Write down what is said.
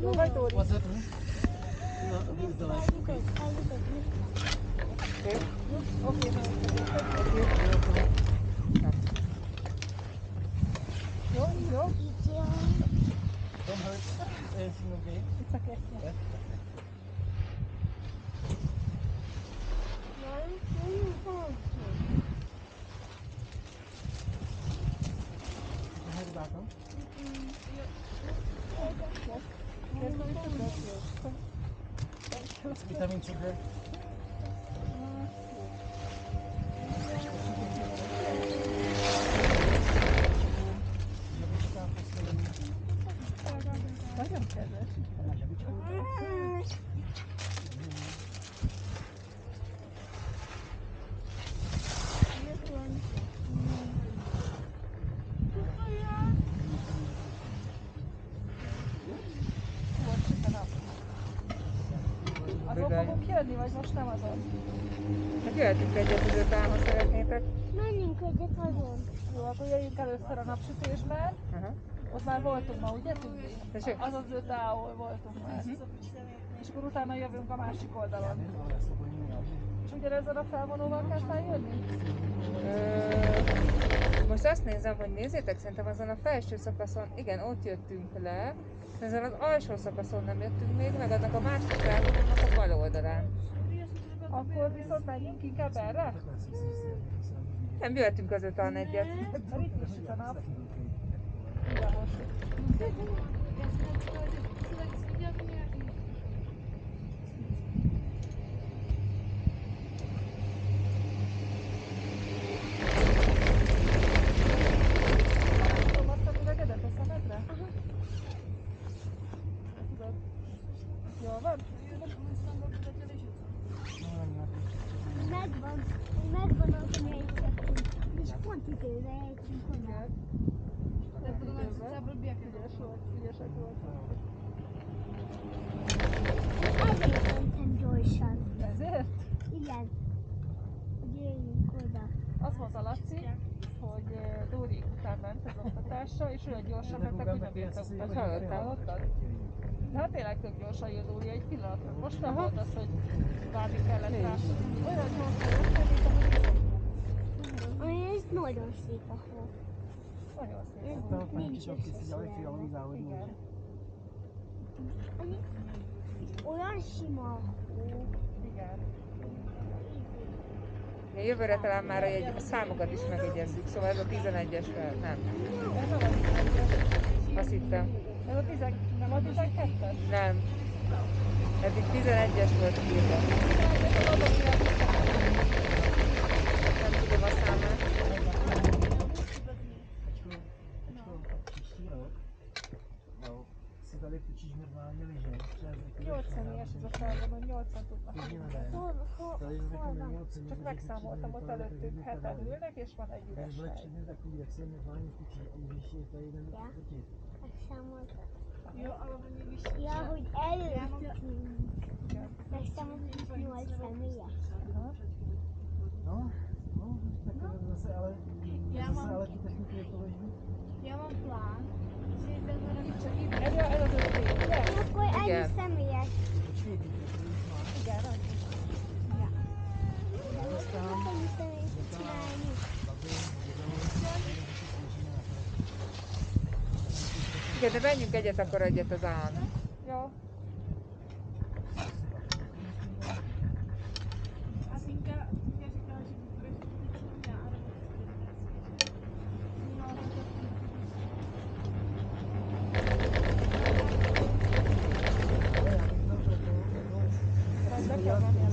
Jó vagy, Dóri? What's that? No, it's the light. Okay. Oké. Jó? Don't hurt anything, okay? It's okay. Yeah. Head back on. It's vitamin sugar. Nagyon kedves. Azon fogunk jönni, vagy most nem azon? Hát jöhetünk egyet délután, ha szeretnétek. Menjünk egyet azon. Jó, akkor jöjjünk először a napsütésben. Ott már voltunk ma, ugye Tündi? Tessék? Az az öt, ahol voltunk már. És akkor utána jövünk a másik oldalon. És ugyanezen a felvonóval kell feljönni? Most azt nézem, hogy nézzétek, szerintem azon a felső szakaszon, igen, ott jöttünk le, de ezen az alsó szakaszon nem jöttünk még, meg annak a másik felvonónak a bal oldalán. Akkor viszont menjünk inkább erre? Nem jöttünk az 5-4-et. Mert itt is süt a nap. Villamos. Azt a üvegedet a szemedre? Tudod? Jól van? Megvan az, ami eljöttünk. És pont időre eljöttünk onnan. Ügyesek voltak. Ezért mentem gyorsan. Ezért? Igen. Hogy jöjjünk oda. Azt mondta Laci, hogy Dóri után ment az oktatásra, és olyan gyorsan mentek, hogy nem értek be. Hallottad? De hát tényleg tök gyorsan jön Dóri egy pillanatra. Most nem volt az, hogy várni kellett rá. Olyan gyorsan jöttek, mint ahogy Ez nagyon szép a hó. nagyon szép. Ez nincs összeszélve. Igen. Olyan sima a hó. Igen. Jövőre talán már a számokat is megegyezzük, szóval ez a 11-es nem. Ez nem a 11-es. Azt hittem. Ez a 10, nem a 12-es? Nem. Eddig 11-es volt írva. Nem tudom a számát. Si deve ci normálně lyže. 8 személyes ez a felvonó, 8-an tudnak. Csak megszámoltam, ott előttünk 7-en ülnek, és van egy üres hely. Megszámoltam. Ja, hogy előttünk. Megszámoltam, hogy 8 személyes. No, tak zase ale ty techniky jak to leží? Ja mám plán. Ez az öt év, ugye? Akkor ennyi Igen. személyes. Počkej, ty to už máš. Igen, annyi. Aztán Ennyi személyes csinálni. Igen, de menjünk egyet, akkor egyet az án. Jó. Rendbe kell menni